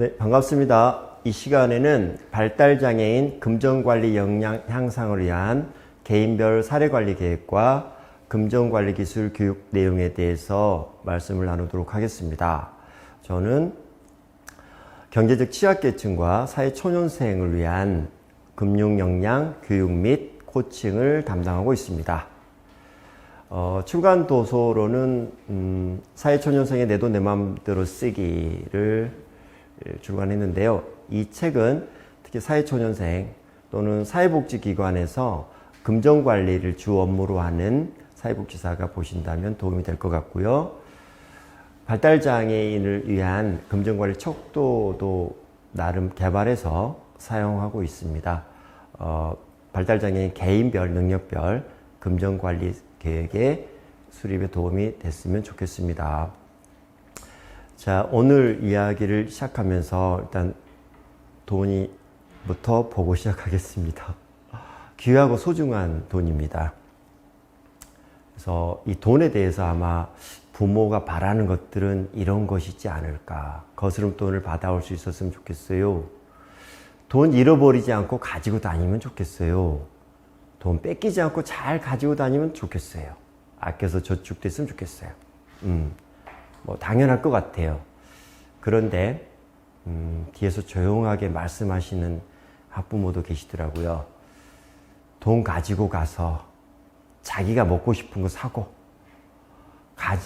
네, 반갑습니다. 이 시간에는 발달장애인 금전관리 역량 향상을 위한 개인별 사례관리 계획과 금전관리 기술 교육 내용에 대해서 말씀을 나누도록 하겠습니다. 저는 경제적 취약계층과 사회초년생을 위한 금융역량 교육 및 코칭을 담당하고 있습니다. 출간 도서로는 사회초년생의 내 돈 내 맘대로 쓰기를 출간했는데요. 이 책은 특히 사회초년생 또는 사회복지기관에서 금전관리를 주 업무로 하는 사회복지사가 보신다면 도움이 될 것 같고요. 발달장애인을 위한 금전관리 척도도 나름 개발해서 사용하고 있습니다. 발달장애인 개인별, 능력별 금전관리 계획의 수립에 도움이 됐으면 좋겠습니다. 자, 오늘 이야기를 시작하면서 일단 돈이부터 보고 시작하겠습니다. 귀하고 소중한 돈입니다. 그래서 이 돈에 대해서 아마 부모가 바라는 것들은 이런 것이지 않을까. 거스름돈을 받아올 수 있었으면 좋겠어요. 돈 잃어버리지 않고 가지고 다니면 좋겠어요. 돈 뺏기지 않고 잘 가지고 다니면 좋겠어요. 아껴서 저축됐으면 좋겠어요. 뭐 당연할 것 같아요. 그런데 뒤에서 조용하게 말씀하시는 학부모도 계시더라고요. 돈 가지고 가서 자기가 먹고 싶은 거 사고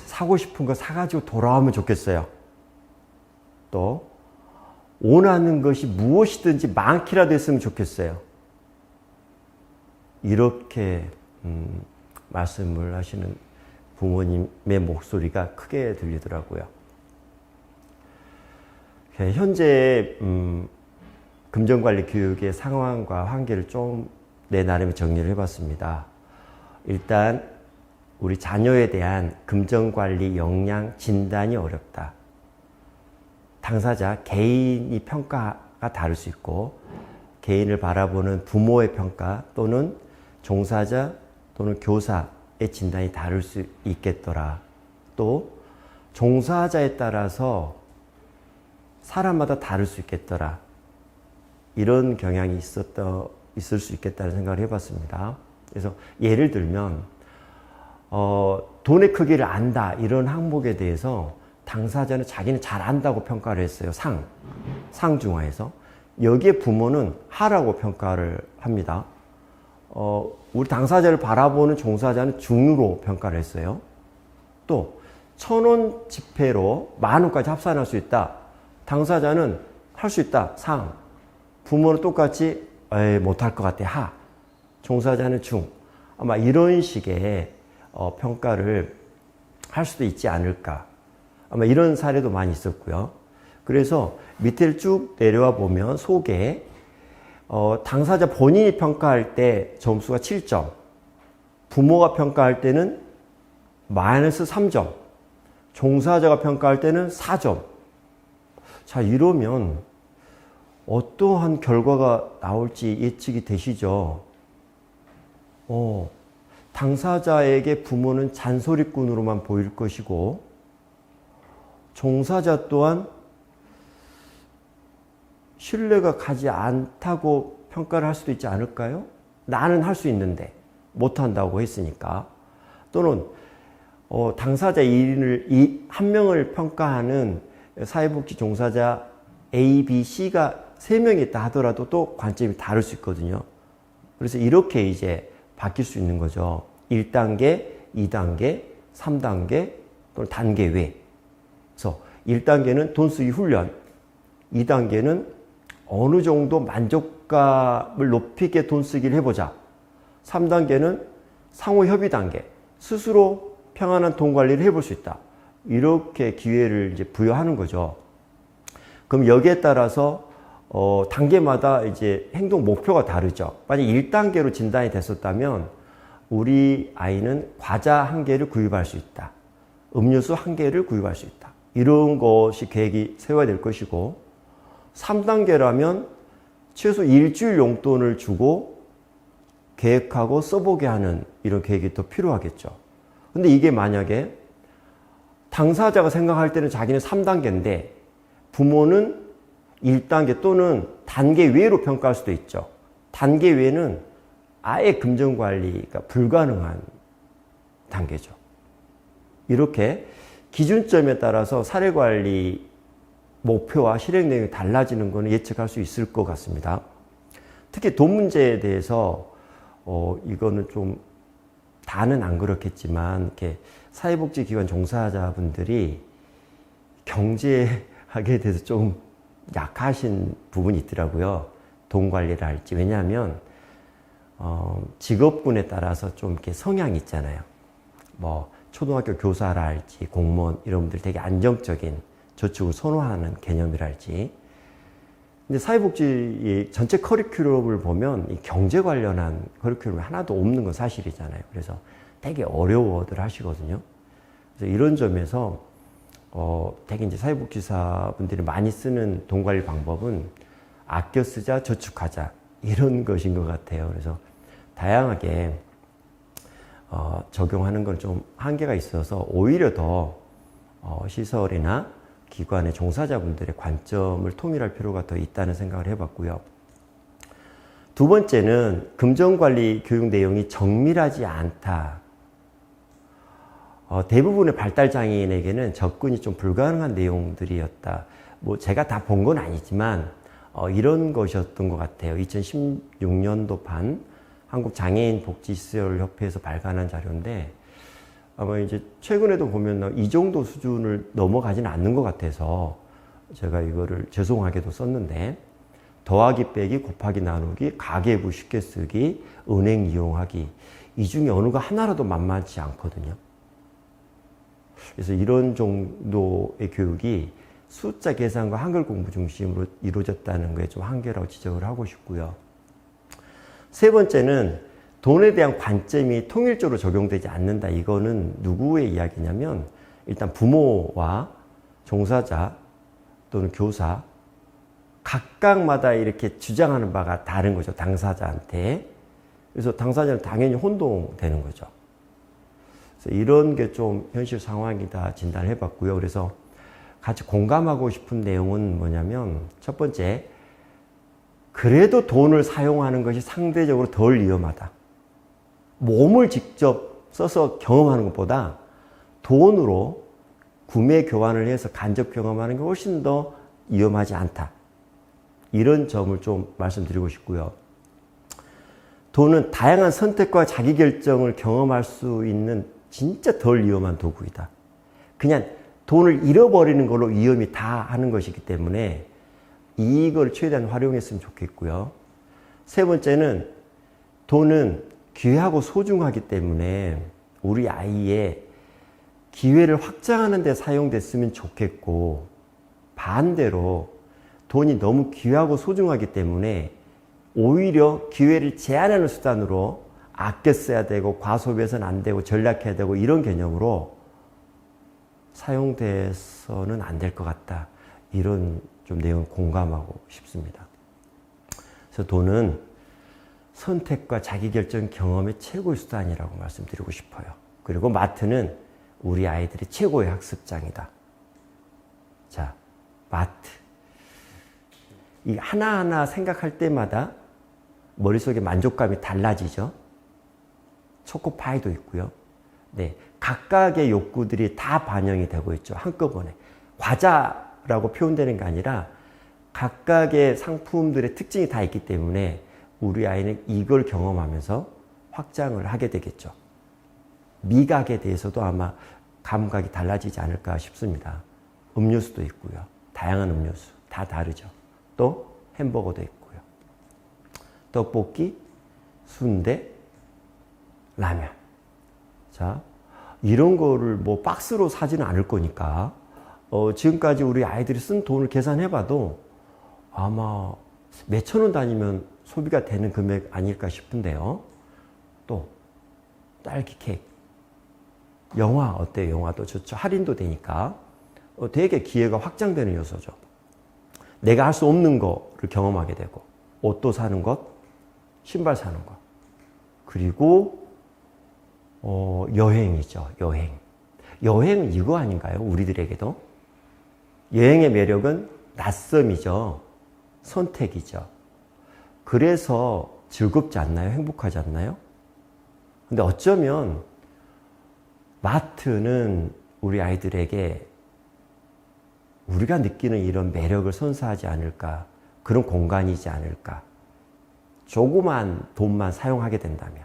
사고 싶은 거 사가지고 돌아오면 좋겠어요. 또 원하는 것이 무엇이든지 많기라도 했으면 좋겠어요. 이렇게 말씀을 하시는 부모님의 목소리가 크게 들리더라고요. 현재 금전관리 교육의 상황과 한계를 좀 내 나름의 정리를 해봤습니다. 일단 우리 자녀에 대한 금전관리 역량 진단이 어렵다. 당사자 개인이 평가가 다를 수 있고 개인을 바라보는 부모의 평가 또는 종사자 또는 교사의 진단이 다를 수 있겠더라. 또 종사자에 따라서 사람마다 다를 수 있겠더라. 이런 경향이 있을 수 있겠다는 생각을 해봤습니다. 그래서 예를 들면 돈의 크기를 안다 이런 항목에 대해서 당사자는 자기는 잘 안다고 평가를 했어요. 상중하에서. 여기에 부모는 하라고 평가를 합니다. 우리 당사자를 바라보는 종사자는 중으로 평가를 했어요. 또 1,000원 지폐로 10,000원까지 합산할 수 있다. 당사자는 할 수 있다. 상. 부모는 똑같이 못할 것 같아. 하. 종사자는 중. 아마 이런 식의 평가를 할 수도 있지 않을까. 아마 이런 사례도 많이 있었고요. 그래서 밑에를 쭉 내려와 보면 속에 당사자 본인이 평가할 때 점수가 7점, 부모가 평가할 때는 마이너스 3점, 종사자가 평가할 때는 4점. 자, 이러면 어떠한 결과가 나올지 예측이 되시죠? 당사자에게 부모는 잔소리꾼으로만 보일 것이고 종사자 또한 신뢰가 가지 않다고 평가를 할 수도 있지 않을까요? 나는 할 수 있는데 못한다고 했으니까. 또는 당사자 1인을 한 명을 평가하는 사회복지 종사자 A, B, C가 3명이 있다 하더라도 또 관점이 다를 수 있거든요. 그래서 이렇게 이제 바뀔 수 있는 거죠. 1단계, 2단계, 3단계 또는 단계 외. 그래서 1단계는 돈 쓰기 훈련, 2단계는 어느 정도 만족감을 높이게 돈 쓰기를 해보자. 3단계는 상호 협의 단계, 스스로 평안한 돈 관리를 해볼 수 있다. 이렇게 기회를 이제 부여하는 거죠. 그럼 여기에 따라서 단계마다 이제 행동 목표가 다르죠. 만약 1단계로 진단이 됐었다면 우리 아이는 과자 1개를 구입할 수 있다. 음료수 1개를 구입할 수 있다. 이런 것이 계획이 세워야 될 것이고 3단계라면 최소 일주일 용돈을 주고 계획하고 써보게 하는 이런 계획이 더 필요하겠죠. 근데 이게 만약에 당사자가 생각할 때는 자기는 3단계인데 부모는 1단계 또는 단계 외로 평가할 수도 있죠. 단계 외는 아예 금전관리가 불가능한 단계죠. 이렇게 기준점에 따라서 사례관리 목표와 실행 내용이 달라지는 것은 예측할 수 있을 것 같습니다. 특히 돈 문제에 대해서 이거는 좀 다는 안 그렇겠지만 이렇게 사회복지기관 종사자분들이 경제학에 대해서 좀 약하신 부분이 있더라고요. 돈 관리를 할지. 왜냐하면 직업군에 따라서 좀 이렇게 성향이 있잖아요. 뭐 초등학교 교사라 할지 공무원 이런 분들 되게 안정적인 저축을 선호하는 개념이랄지. 근데 사회복지 전체 커리큘럼을 보면 이 경제 관련한 커리큘럼이 하나도 없는 건 사실이잖아요. 그래서 되게 어려워들 하시거든요. 그래서 이런 점에서 되게 이제 사회복지사분들이 많이 쓰는 돈 관리 방법은 아껴 쓰자, 저축하자 이런 것인 것 같아요. 그래서 다양하게 적용하는 건 좀 한계가 있어서 오히려 더 시설이나 기관의 종사자분들의 관점을 통일할 필요가 더 있다는 생각을 해봤고요. 두 번째는 금전관리 교육 내용이 정밀하지 않다. 대부분의 발달장애인에게는 접근이 좀 불가능한 내용들이었다. 뭐 제가 다 본 건 아니지만 이런 것이었던 것 같아요. 2016년도판 한국장애인복지시설협회에서 발간한 자료인데 아마 이제 최근에도 보면 이 정도 수준을 넘어가지는 않는 것 같아서 제가 이거를 죄송하게도 썼는데 더하기 빼기 곱하기 나누기 가계부 쉽게 쓰기 은행 이용하기 이 중에 어느가 하나라도 만만치 않거든요. 그래서 이런 정도의 교육이 숫자 계산과 한글 공부 중심으로 이루어졌다는 거에 좀 한계라고 지적을 하고 싶고요. 세 번째는 돈에 대한 관점이 통일적으로 적용되지 않는다. 이거는 누구의 이야기냐면 일단 부모와 종사자 또는 교사 각각마다 이렇게 주장하는 바가 다른 거죠. 당사자한테. 그래서 당사자는 당연히 혼동되는 거죠. 그래서 이런 게 좀 현실 상황이다 진단을 해봤고요. 그래서 같이 공감하고 싶은 내용은 뭐냐면 첫 번째, 그래도 돈을 사용하는 것이 상대적으로 덜 위험하다. 몸을 직접 써서 경험하는 것보다 돈으로 구매 교환을 해서 간접 경험하는 게 훨씬 더 위험하지 않다. 이런 점을 좀 말씀드리고 싶고요. 돈은 다양한 선택과 자기결정을 경험할 수 있는 진짜 덜 위험한 도구이다. 그냥 돈을 잃어버리는 걸로 위험이 다 하는 것이기 때문에 이걸 최대한 활용했으면 좋겠고요. 세 번째는 돈은 귀하고 소중하기 때문에 우리 아이의 기회를 확장하는 데 사용됐으면 좋겠고 반대로 돈이 너무 귀하고 소중하기 때문에 오히려 기회를 제한하는 수단으로 아껴 써야 되고 과소비해서는 안 되고 전략해야 되고 이런 개념으로 사용돼서는 안 될 것 같다. 이런 좀 내용을 공감하고 싶습니다. 그래서 돈은 선택과 자기결정 경험의 최고의 수단이라고 말씀드리고 싶어요. 그리고 마트는 우리 아이들의 최고의 학습장이다. 자, 마트. 이 하나하나 생각할 때마다 머릿속에 만족감이 달라지죠. 초코파이도 있고요. 네, 각각의 욕구들이 다 반영이 되고 있죠. 한꺼번에. 과자라고 표현되는 게 아니라 각각의 상품들의 특징이 다 있기 때문에 우리 아이는 이걸 경험하면서 확장을 하게 되겠죠. 미각에 대해서도 아마 감각이 달라지지 않을까 싶습니다. 음료수도 있고요. 다양한 음료수 다 다르죠. 또 햄버거도 있고요. 떡볶이, 순대, 라면. 자, 이런 거를 뭐 박스로 사지는 않을 거니까 지금까지 우리 아이들이 쓴 돈을 계산해봐도 아마 몇천 원 단위면 소비가 되는 금액 아닐까 싶은데요. 또 딸기 케이크, 영화 어때요? 영화도 좋죠. 할인도 되니까 되게 기회가 확장되는 요소죠. 내가 할 수 없는 거를 경험하게 되고 옷도 사는 것, 신발 사는 것, 그리고 여행이죠. 여행은 이거 아닌가요? 우리들에게도 여행의 매력은 낯섦이죠. 선택이죠. 그래서 즐겁지 않나요? 행복하지 않나요? 근데 어쩌면 마트는 우리 아이들에게 우리가 느끼는 이런 매력을 선사하지 않을까, 그런 공간이지 않을까. 조그만 돈만 사용하게 된다면,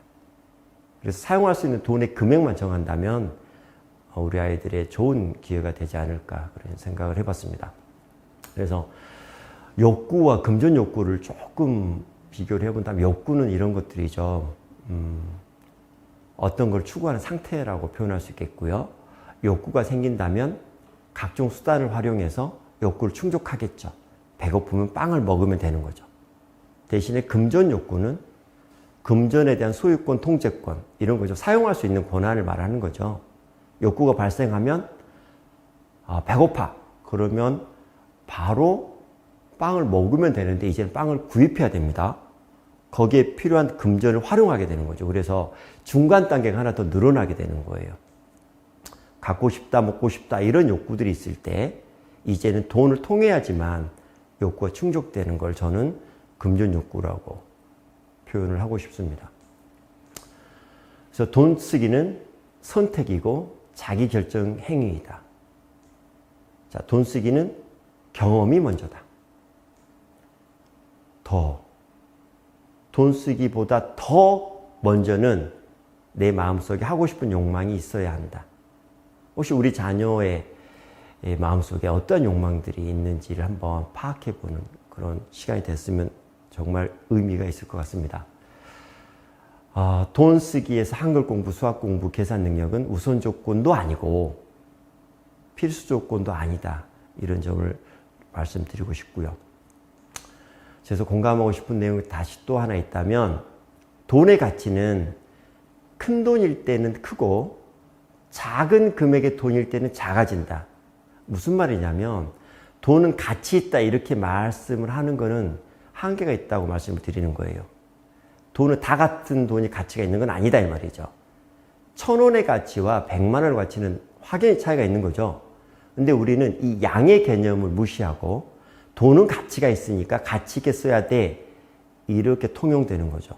그래서 사용할 수 있는 돈의 금액만 정한다면 우리 아이들의 좋은 기회가 되지 않을까, 그런 생각을 해봤습니다. 그래서 욕구와 금전 욕구를 조금 비교를 해본다면, 욕구는 이런 것들이죠. 어떤 걸 추구하는 상태라고 표현할 수 있겠고요. 욕구가 생긴다면 각종 수단을 활용해서 욕구를 충족하겠죠. 배고프면 빵을 먹으면 되는 거죠. 대신에 금전 욕구는 금전에 대한 소유권, 통제권, 이런 거죠. 사용할 수 있는 권한을 말하는 거죠. 욕구가 발생하면 배고파. 그러면 바로 빵을 먹으면 되는데 이제는 빵을 구입해야 됩니다. 거기에 필요한 금전을 활용하게 되는 거죠. 그래서 중간 단계가 하나 더 늘어나게 되는 거예요. 갖고 싶다, 먹고 싶다 이런 욕구들이 있을 때 이제는 돈을 통해야지만 욕구가 충족되는 걸 저는 금전 욕구라고 표현을 하고 싶습니다. 그래서 돈 쓰기는 선택이고 자기 결정 행위이다. 자, 돈 쓰기는 경험이 먼저다. 돈 쓰기보다 더 먼저는 내 마음속에 하고 싶은 욕망이 있어야 한다. 혹시 우리 자녀의 마음속에 어떤 욕망들이 있는지를 한번 파악해보는 그런 시간이 됐으면 정말 의미가 있을 것 같습니다. 돈 쓰기에서 한글 공부, 수학 공부, 계산 능력은 우선 조건도 아니고 필수 조건도 아니다. 이런 점을 말씀드리고 싶고요. 그래서 공감하고 싶은 내용이 다시 또 하나 있다면, 돈의 가치는 큰 돈일 때는 크고 작은 금액의 돈일 때는 작아진다. 무슨 말이냐면 돈은 가치 있다 이렇게 말씀을 하는 거는 한계가 있다고 말씀을 드리는 거예요. 돈은 다 같은 돈이 가치가 있는 건 아니다 이 말이죠. 1,000원의 가치와 100만 원의 가치는 확연히 차이가 있는 거죠. 근데 우리는 이 양의 개념을 무시하고 돈은 가치가 있으니까 가치 있게 써야 돼 이렇게 통용되는 거죠.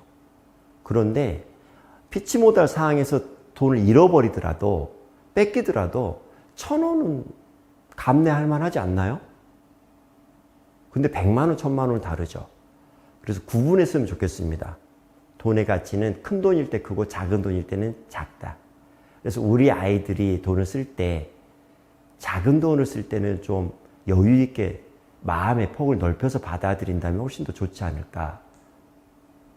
그런데 피치 못할 상황에서 돈을 잃어버리더라도 뺏기더라도 1,000원은 감내할 만하지 않나요? 근데 100만 원, 1,000만 원은 다르죠. 그래서 구분했으면 좋겠습니다. 돈의 가치는 큰 돈일 때 크고 작은 돈일 때는 작다. 그래서 우리 아이들이 돈을 쓸 때 작은 돈을 쓸 때는 좀 여유 있게 마음의 폭을 넓혀서 받아들인다면 훨씬 더 좋지 않을까.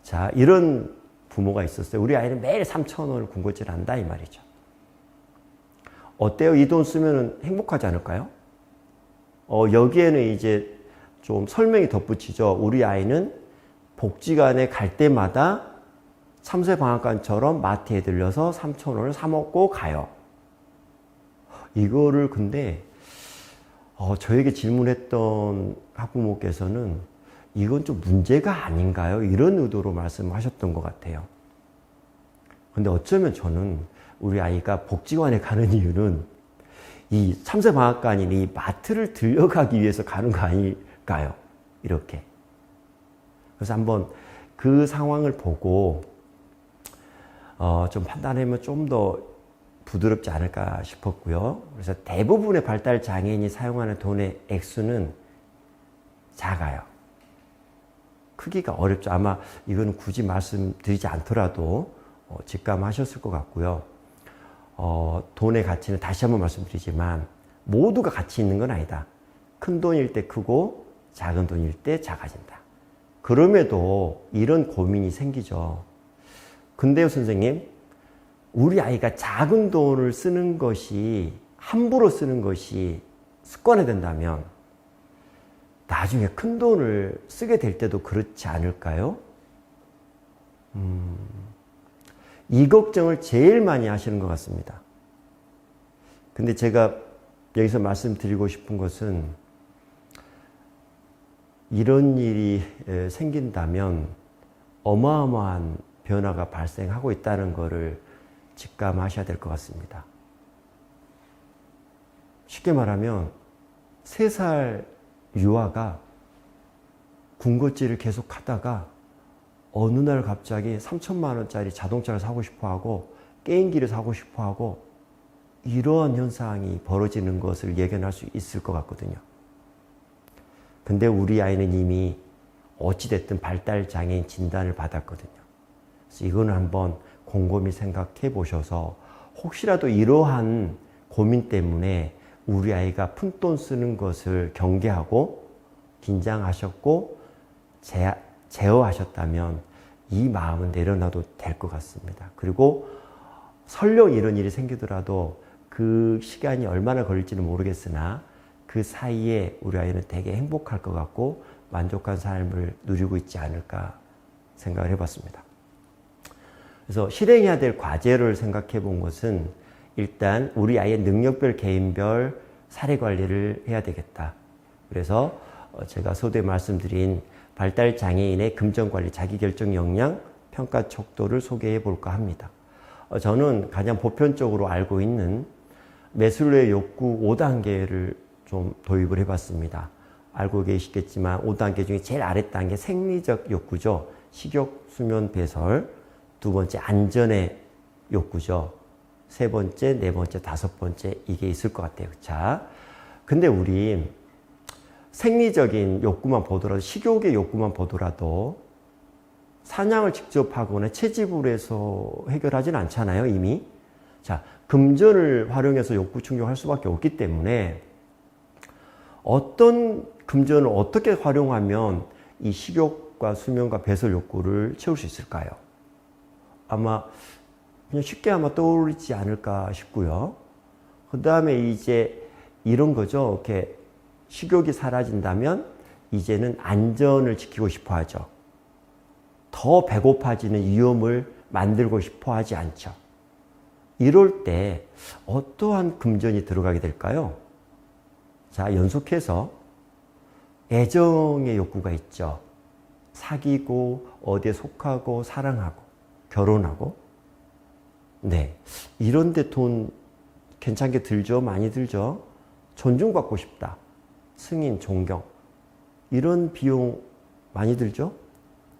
자, 이런 부모가 있었어요. 우리 아이는 매일 3,000원을 군것질 한다 이 말이죠. 어때요? 이 돈 쓰면 행복하지 않을까요? 여기에는 이제 좀 설명이 덧붙이죠. 우리 아이는 복지관에 갈 때마다 참새방앗간처럼 마트에 들려서 3,000원을 사 먹고 가요. 이거를 근데 저에게 질문했던 학부모께서는 이건 좀 문제가 아닌가요? 이런 의도로 말씀하셨던 것 같아요. 근데 어쩌면 저는 우리 아이가 복지관에 가는 이유는 이 참새방앗간인 이 마트를 들려가기 위해서 가는 거 아닐까요? 이렇게. 그래서 한번 그 상황을 보고 좀 판단하면 좀 더 부드럽지 않을까 싶었고요. 그래서 대부분의 발달 장애인이 사용하는 돈의 액수는 작아요. 크기가 어렵죠. 아마 이건 굳이 말씀드리지 않더라도 직감하셨을 것 같고요. 돈의 가치는 다시 한번 말씀드리지만 모두가 가치 있는 건 아니다. 큰 돈일 때 크고 작은 돈일 때 작아진다. 그럼에도 이런 고민이 생기죠. 근데요, 선생님, 우리 아이가 작은 돈을 쓰는 것이, 함부로 쓰는 것이 습관이 된다면 나중에 큰 돈을 쓰게 될 때도 그렇지 않을까요? 이 걱정을 제일 많이 하시는 것 같습니다. 근데 제가 여기서 말씀드리고 싶은 것은, 이런 일이 생긴다면 어마어마한 변화가 발생하고 있다는 것을 직감하셔야 될 것 같습니다. 쉽게 말하면 3살 유아가 군것질을 계속 하다가 어느 날 갑자기 3천만 원짜리 자동차를 사고 싶어 하고 게임기를 사고 싶어 하고 이러한 현상이 벌어지는 것을 예견할 수 있을 것 같거든요. 근데 우리 아이는 이미 어찌됐든 발달장애인 진단을 받았거든요. 그래서 이거는 한번 곰곰이 생각해 보셔서 혹시라도 이러한 고민 때문에 우리 아이가 푼돈 쓰는 것을 경계하고 긴장하셨고 제어하셨다면 이 마음은 내려놔도 될 것 같습니다. 그리고 설령 이런 일이 생기더라도 그 시간이 얼마나 걸릴지는 모르겠으나 그 사이에 우리 아이는 되게 행복할 것 같고 만족한 삶을 누리고 있지 않을까 생각을 해봤습니다. 그래서 실행해야 될 과제를 생각해 본 것은 일단 우리 아이의 능력별, 개인별 사례 관리를 해야 되겠다. 그래서 제가 서두에 말씀드린 발달장애인의 금전관리, 자기결정 역량, 평가 척도를 소개해 볼까 합니다. 저는 가장 보편적으로 알고 있는 매슬로의 욕구 5단계를 좀 도입을 해봤습니다. 알고 계시겠지만 5단계 중에 제일 아랫단계 생리적 욕구죠. 식욕, 수면, 배설. 두 번째 안전의 욕구죠. 세 번째, 네 번째, 다섯 번째 이게 있을 것 같아요. 자, 근데 우리 생리적인 욕구만 보더라도 식욕의 욕구만 보더라도 사냥을 직접 하거나 채집을 해서 해결하진 않잖아요, 이미. 자, 금전을 활용해서 욕구 충족할 수밖에 없기 때문에 어떤 금전을 어떻게 활용하면 이 식욕과 수면과 배설 욕구를 채울 수 있을까요? 아마 그냥 쉽게 아마 떠오르지 않을까 싶고요. 그 다음에 이제 이런 거죠. 이렇게 식욕이 사라진다면 이제는 안전을 지키고 싶어 하죠. 더 배고파지는 위험을 만들고 싶어 하지 않죠. 이럴 때 어떠한 금전이 들어가게 될까요? 자, 연속해서 애정의 욕구가 있죠. 사귀고 어디에 속하고 사랑하고 결혼하고. 네, 이런데 돈 괜찮게 들죠? 많이 들죠? 존중받고 싶다. 승인, 존경. 이런 비용 많이 들죠?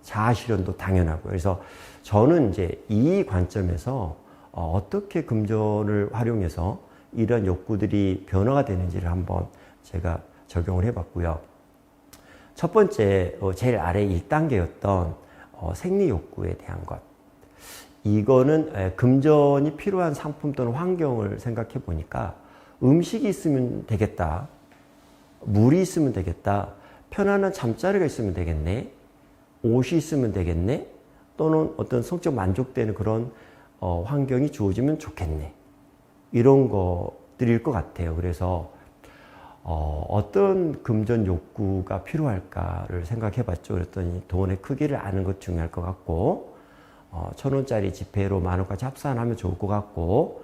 자아실현도 당연하고요. 그래서 저는 이제 이 관점에서 어떻게 금전을 활용해서 이런 욕구들이 변화가 되는지를 한번 제가 적용을 해봤고요. 첫 번째, 제일 아래 1단계였던 생리욕구에 대한 것. 이거는 금전이 필요한 상품 또는 환경을 생각해 보니까 음식이 있으면 되겠다. 물이 있으면 되겠다. 편안한 잠자리가 있으면 되겠네. 옷이 있으면 되겠네. 또는 어떤 성적 만족되는 그런 환경이 주어지면 좋겠네. 이런 것들일 것 같아요. 그래서 어떤 금전 욕구가 필요할까를 생각해 봤죠. 그랬더니 돈의 크기를 아는 것 중요할 것 같고 1,000원짜리 지폐로 10,000원까지 합산하면 좋을 것 같고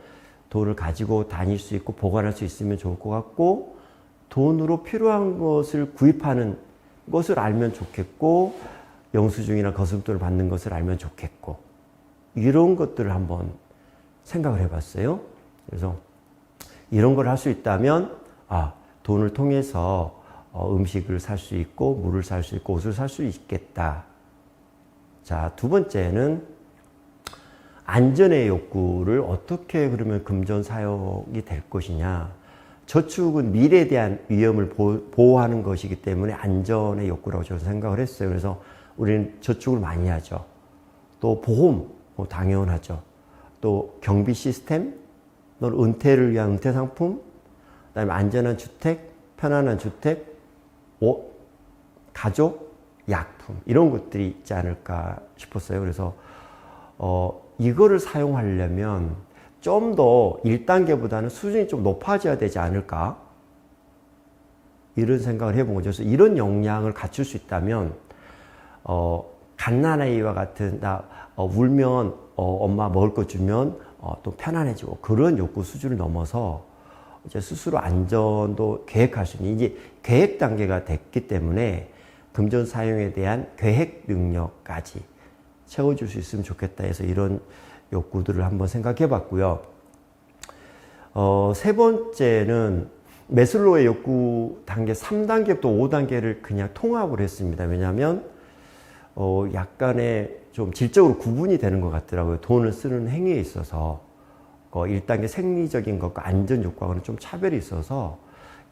돈을 가지고 다닐 수 있고 보관할 수 있으면 좋을 것 같고 돈으로 필요한 것을 구입하는 것을 알면 좋겠고 영수증이나 거스름돈을 받는 것을 알면 좋겠고 이런 것들을 한번 생각을 해봤어요. 그래서 이런 걸 할 수 있다면 돈을 통해서 음식을 살 수 있고 물을 살 수 있고 옷을 살 수 있겠다. 자, 두 번째는 안전의 욕구를 어떻게 그러면 금전 사용이 될 것이냐. 저축은 미래에 대한 위험을 보호하는 것이기 때문에 안전의 욕구라고 저는 생각을 했어요. 그래서 우리는 저축을 많이 하죠. 또 보험, 당연하죠. 또 경비 시스템, 또는 은퇴를 위한 은퇴 상품, 그다음에 안전한 주택, 편안한 주택, 옷, 가족, 약품 이런 것들이 있지 않을까 싶었어요. 그래서 이거를 사용하려면 좀 더 1단계보다는 수준이 좀 높아져야 되지 않을까 이런 생각을 해본 거죠. 그래서 이런 역량을 갖출 수 있다면 갓난아이와 같은 울면 엄마 먹을 거 주면 또 편안해지고 그런 욕구 수준을 넘어서 이제 스스로 안전도 계획할 수 있는 이제 계획 단계가 됐기 때문에 금전 사용에 대한 계획 능력까지 채워줄 수 있으면 좋겠다 해서 이런 욕구들을 한번 생각해 봤고요. 세 번째는 매슬로우의 욕구 단계 3단계부터 5단계를 그냥 통합을 했습니다. 왜냐하면 약간의 좀 질적으로 구분이 되는 것 같더라고요. 돈을 쓰는 행위에 있어서 1단계 생리적인 것과 안전 욕구하고는 좀 차별이 있어서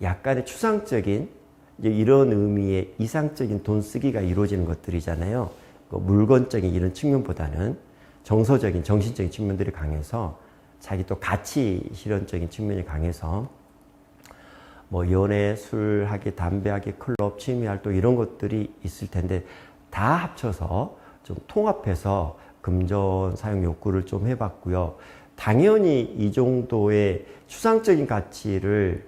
약간의 추상적인 이제 이런 의미의 이상적인 돈 쓰기가 이루어지는 것들이잖아요. 물건적인 이런 측면보다는 정서적인 정신적인 측면들이 강해서 자기 또 가치 실현적인 측면이 강해서 뭐 연애, 술하기, 담배하기, 클럽, 취미활동 이런 것들이 있을 텐데 다 합쳐서 좀 통합해서 금전 사용 욕구를 좀 해봤고요. 당연히 이 정도의 추상적인 가치를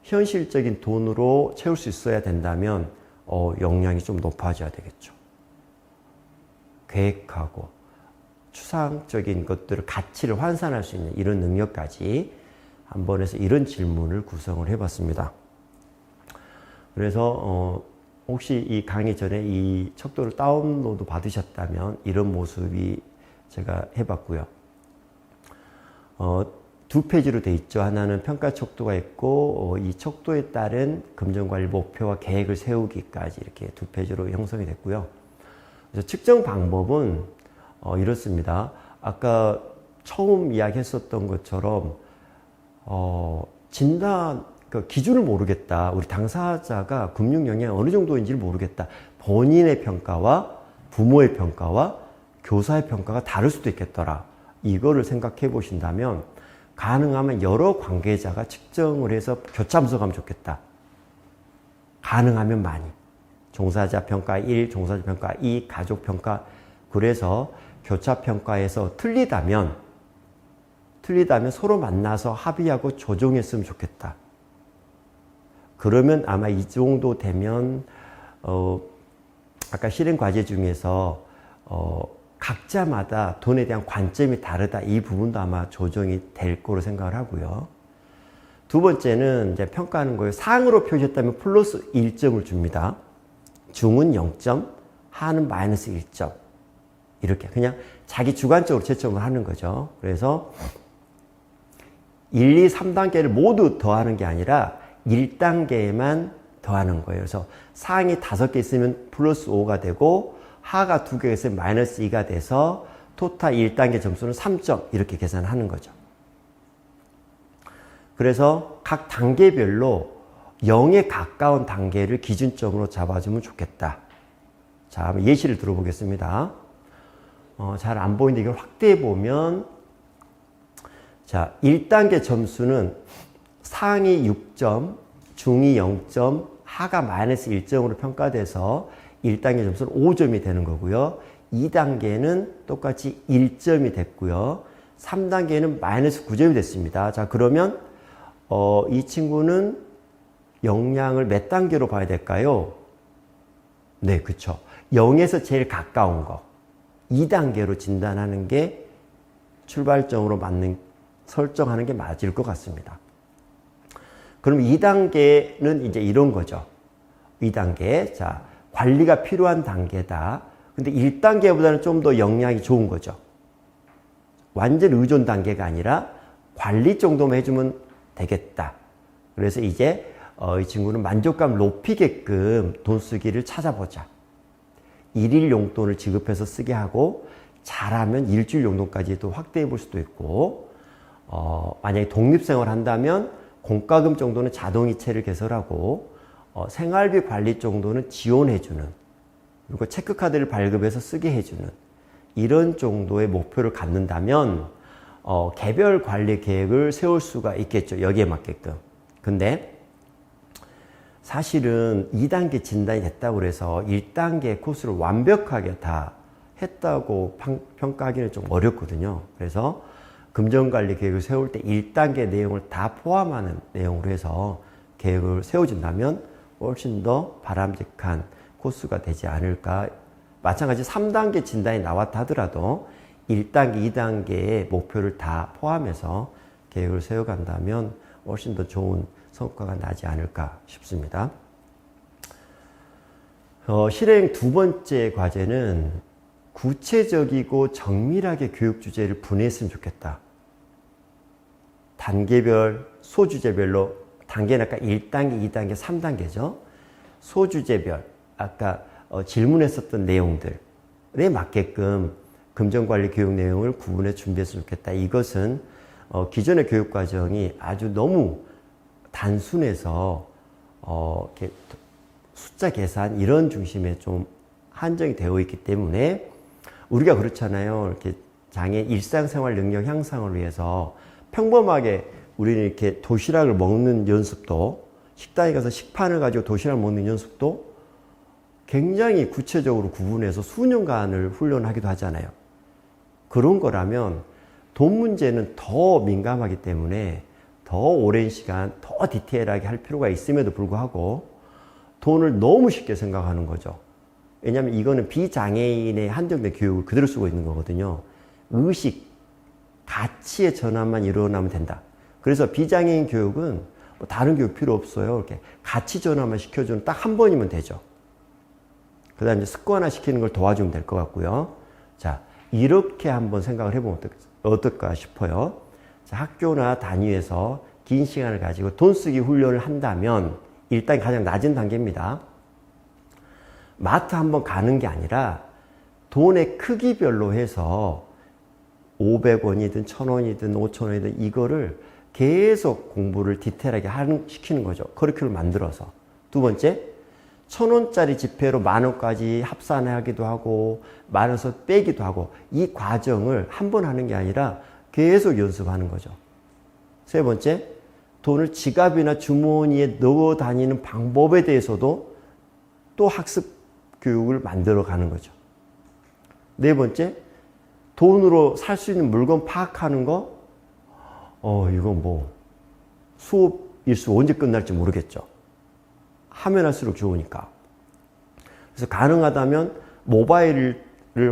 현실적인 돈으로 채울 수 있어야 된다면 역량이 좀 높아져야 되겠죠. 계획하고 추상적인 것들을 가치를 환산할 수 있는 이런 능력까지 한번 해서 이런 질문을 구성을 해봤습니다. 그래서 혹시 이 강의 전에 이 척도를 다운로드 받으셨다면 이런 모습이 제가 해봤고요. 두 페이지로 돼 있죠. 하나는 평가 척도가 있고 이 척도에 따른 금전관리 목표와 계획을 세우기까지 이렇게 두 페이지로 형성이 됐고요. 그래서 측정 방법은 이렇습니다. 아까 처음 이야기했었던 것처럼 진단 그 기준을 모르겠다. 우리 당사자가 금융 역량이 어느 정도인지를 모르겠다. 본인의 평가와 부모의 평가와 교사의 평가가 다를 수도 있겠더라. 이거를 생각해 보신다면 가능하면 여러 관계자가 측정을 해서 교차분석하면 좋겠다. 가능하면 많이. 종사자 평가 1, 종사자 평가 2, 가족 평가. 그래서 교차평가에서 틀리다면 서로 만나서 합의하고 조정했으면 좋겠다. 그러면 아마 이 정도 되면 아까 실행 과제 중에서 각자마다 돈에 대한 관점이 다르다. 이 부분도 아마 조정이 될 거로 생각을 하고요. 두 번째는 이제 평가하는 거예요. 상으로 표시했다면 플러스 1점을 줍니다. 중은 0점, 하는 마이너스 1점. 이렇게 그냥 자기 주관적으로 채점을 하는 거죠. 그래서 1, 2, 3단계를 모두 더하는 게 아니라 1단계만 더하는 거예요. 그래서 상이 5개 있으면 플러스 5가 되고 하가 2개가 있으면 마이너스 2가 돼서 토탈 1단계 점수는 3점 이렇게 계산하는 거죠. 그래서 각 단계별로 0에 가까운 단계를 기준점으로 잡아주면 좋겠다. 자, 한번 예시를 들어보겠습니다. 잘 안 보이는데 이걸 확대해 보면 자, 1단계 점수는 상이 6점, 중이 0점, 하가 마이너스 1점으로 평가돼서 1단계 점수는 5점이 되는 거고요. 2단계는 똑같이 1점이 됐고요. 3단계는 마이너스 9점이 됐습니다. 자, 그러면 이 친구는 역량을 몇 단계로 봐야 될까요? 네, 그쵸. 0에서 제일 가까운 거. 2단계로 진단하는 게 출발점으로 설정하는 게 맞을 것 같습니다. 그럼 2단계는 이제 이런 거죠. 2단계. 자, 관리가 필요한 단계다. 근데 1단계보다는 좀 더 역량이 좋은 거죠. 완전 의존 단계가 아니라 관리 정도만 해주면 되겠다. 그래서 이제 이 친구는 만족감 높이게끔 돈 쓰기를 찾아보자. 일일 용돈을 지급해서 쓰게 하고 잘하면 일주일 용돈까지도 확대해 볼 수도 있고 만약에 독립생활을 한다면 공과금 정도는 자동이체를 개설하고 생활비 관리 정도는 지원해주는 그리고 체크카드를 발급해서 쓰게 해주는 이런 정도의 목표를 갖는다면 개별 관리 계획을 세울 수가 있겠죠. 여기에 맞게끔. 근데 사실은 2단계 진단이 됐다고 해서 1단계 코스를 완벽하게 다 했다고 평가하기는 좀 어렵거든요. 그래서 금전관리 계획을 세울 때 1단계 내용을 다 포함하는 내용으로 해서 계획을 세워준다면 훨씬 더 바람직한 코스가 되지 않을까. 마찬가지 3단계 진단이 나왔다 하더라도 1단계, 2단계의 목표를 다 포함해서 계획을 세워간다면 훨씬 더 좋은 성과가 나지 않을까 싶습니다. 실행 두 번째 과제는 구체적이고 정밀하게 교육 주제를 분해했으면 좋겠다. 단계별, 소주제별로 단계는 아까 1단계, 2단계, 3단계죠. 소주제별, 아까 질문했었던 내용들에 맞게끔 금전관리 교육 내용을 구분해 준비했으면 좋겠다. 이것은 기존의 교육과정이 아주 너무 단순해서 이렇게 숫자 계산 이런 중심에 좀 한정이 되어 있기 때문에 우리가 그렇잖아요. 이렇게 장애 일상생활 능력 향상을 위해서 평범하게 우리는 이렇게 도시락을 먹는 연습도 식당에 가서 식판을 가지고 도시락을 먹는 연습도 굉장히 구체적으로 구분해서 수년간을 훈련하기도 하잖아요. 그런 거라면 돈 문제는 더 민감하기 때문에 더 오랜 시간 더 디테일하게 할 필요가 있음에도 불구하고 돈을 너무 쉽게 생각하는 거죠. 왜냐하면 이거는 비장애인의 한정된 교육을 그대로 쓰고 있는 거거든요. 의식, 가치의 전환만 일어나면 된다. 그래서 비장애인 교육은 뭐 다른 교육 필요 없어요. 이렇게 가치 전환만 시켜주는 딱 한 번이면 되죠. 그 다음에 습관화 시키는 걸 도와주면 될 것 같고요. 자, 이렇게 한번 생각을 해보면 어떨까 싶어요. 자, 학교나 단위에서 긴 시간을 가지고 돈 쓰기 훈련을 한다면 일단 가장 낮은 단계입니다. 마트 한번 가는 게 아니라 돈의 크기별로 해서 500원이든 1000원이든 5000원이든 이거를 계속 공부를 디테일하게 시키는 거죠. 커리큘럼 만들어서. 두 번째, 1000원짜리 지폐로 10,000원까지 합산하기도 하고 10,000원에서 빼기도 하고 이 과정을 한 번 하는 게 아니라 계속 연습하는 거죠. 세 번째, 돈을 지갑이나 주머니에 넣어 다니는 방법에 대해서도 또 학습 교육을 만들어 가는 거죠. 네 번째, 돈으로 살 수 있는 물건 파악하는 거, 이거 뭐 수업 일수 언제 끝날지 모르겠죠. 하면 할수록 좋으니까. 그래서 가능하다면 모바일을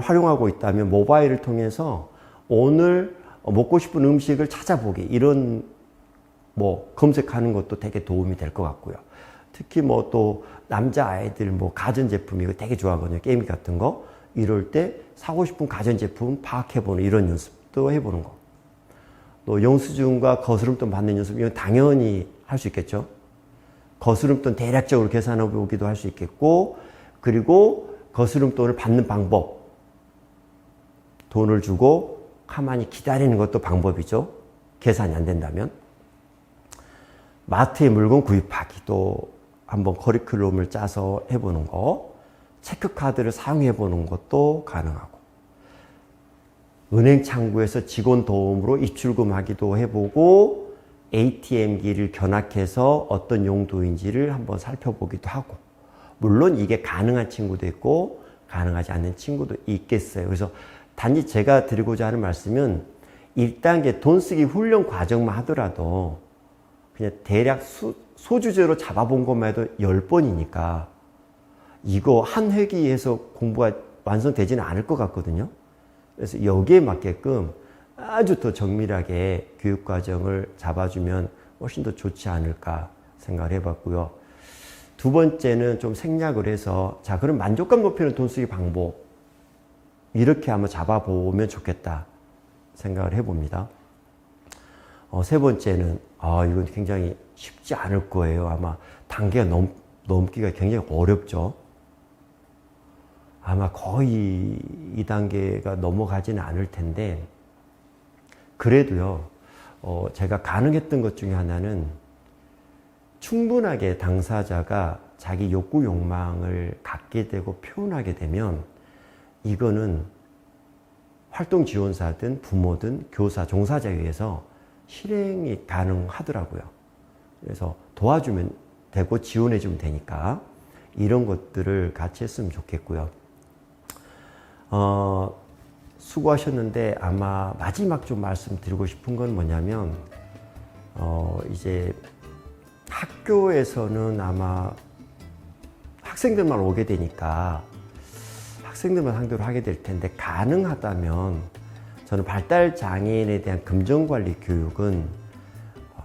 활용하고 있다면 모바일을 통해서 오늘 먹고 싶은 음식을 찾아보기 이런 뭐 검색하는 것도 되게 도움이 될 것 같고요. 특히 뭐 또 남자 아이들 뭐 가전제품 이거 되게 좋아하거든요. 게임 같은 거. 이럴 때 사고 싶은 가전제품 파악해보는 이런 연습도 해보는 거. 또 영수증과 거스름돈 받는 연습 이건 당연히 할 수 있겠죠. 거스름돈 대략적으로 계산해 보기도 할 수 있겠고 그리고 거스름돈을 받는 방법 돈을 주고 가만히 기다리는 것도 방법이죠. 계산이 안 된다면 마트에 물건 구입하기도 한번 커리큘럼을 짜서 해보는 거 체크카드를 사용해 보는 것도 가능하고 은행 창구에서 직원 도움으로 입출금 하기도 해보고 ATM기를 견학해서 어떤 용도인지를 한번 살펴보기도 하고 물론 이게 가능한 친구도 있고 가능하지 않는 친구도 있겠어요. 그래서 단지 제가 드리고자 하는 말씀은 1단계 돈 쓰기 훈련 과정만 하더라도 그냥 대략 소주제로 잡아본 것만 해도 10번이니까 이거 한 회기에서 공부가 완성되지는 않을 것 같거든요. 그래서 여기에 맞게끔 아주 더 정밀하게 교육과정을 잡아주면 훨씬 더 좋지 않을까 생각을 해봤고요. 두 번째는 좀 생략을 해서 자 그럼 만족감 높이는 돈 쓰기 방법 이렇게 한번 잡아보면 좋겠다 생각을 해봅니다. 세 번째는 이건 굉장히 쉽지 않을 거예요. 아마 단계가 넘기가 굉장히 어렵죠. 아마 거의 2단계가 넘어가지는 않을 텐데 그래도요 제가 가능했던 것 중에 하나는 충분하게 당사자가 자기 욕구 욕망을 갖게 되고 표현하게 되면 이거는 활동 지원사든 부모든 교사 종사자에 의해서 실행이 가능하더라고요. 그래서 도와주면 되고 지원해주면 되니까 이런 것들을 같이 했으면 좋겠고요. 수고하셨는데 아마 마지막 좀 말씀드리고 싶은 건 뭐냐면 이제 학교에서는 아마 학생들만 오게 되니까 학생들만 상대로 하게 될 텐데 가능하다면 저는 발달장애인에 대한 금전관리 교육은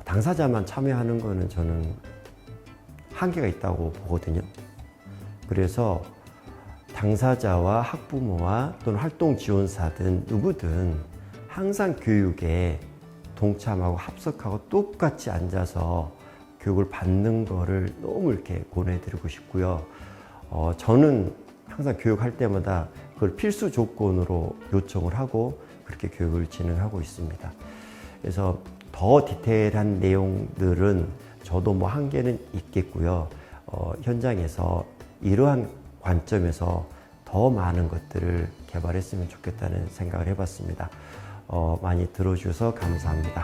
당사자만 참여하는 거는 저는 한계가 있다고 보거든요. 그래서 당사자와 학부모와 또는 활동지원사든 누구든 항상 교육에 동참하고 합석하고 똑같이 앉아서 교육을 받는 거를 너무 이렇게 권해드리고 싶고요. 저는 항상 교육할 때마다 그걸 필수 조건으로 요청을 하고 그렇게 교육을 진행하고 있습니다. 그래서 더 디테일한 내용들은 저도 뭐 한계는 있겠고요. 현장에서 이러한 관점에서 더 많은 것들을 개발했으면 좋겠다는 생각을 해봤습니다. 많이 들어주셔서 감사합니다.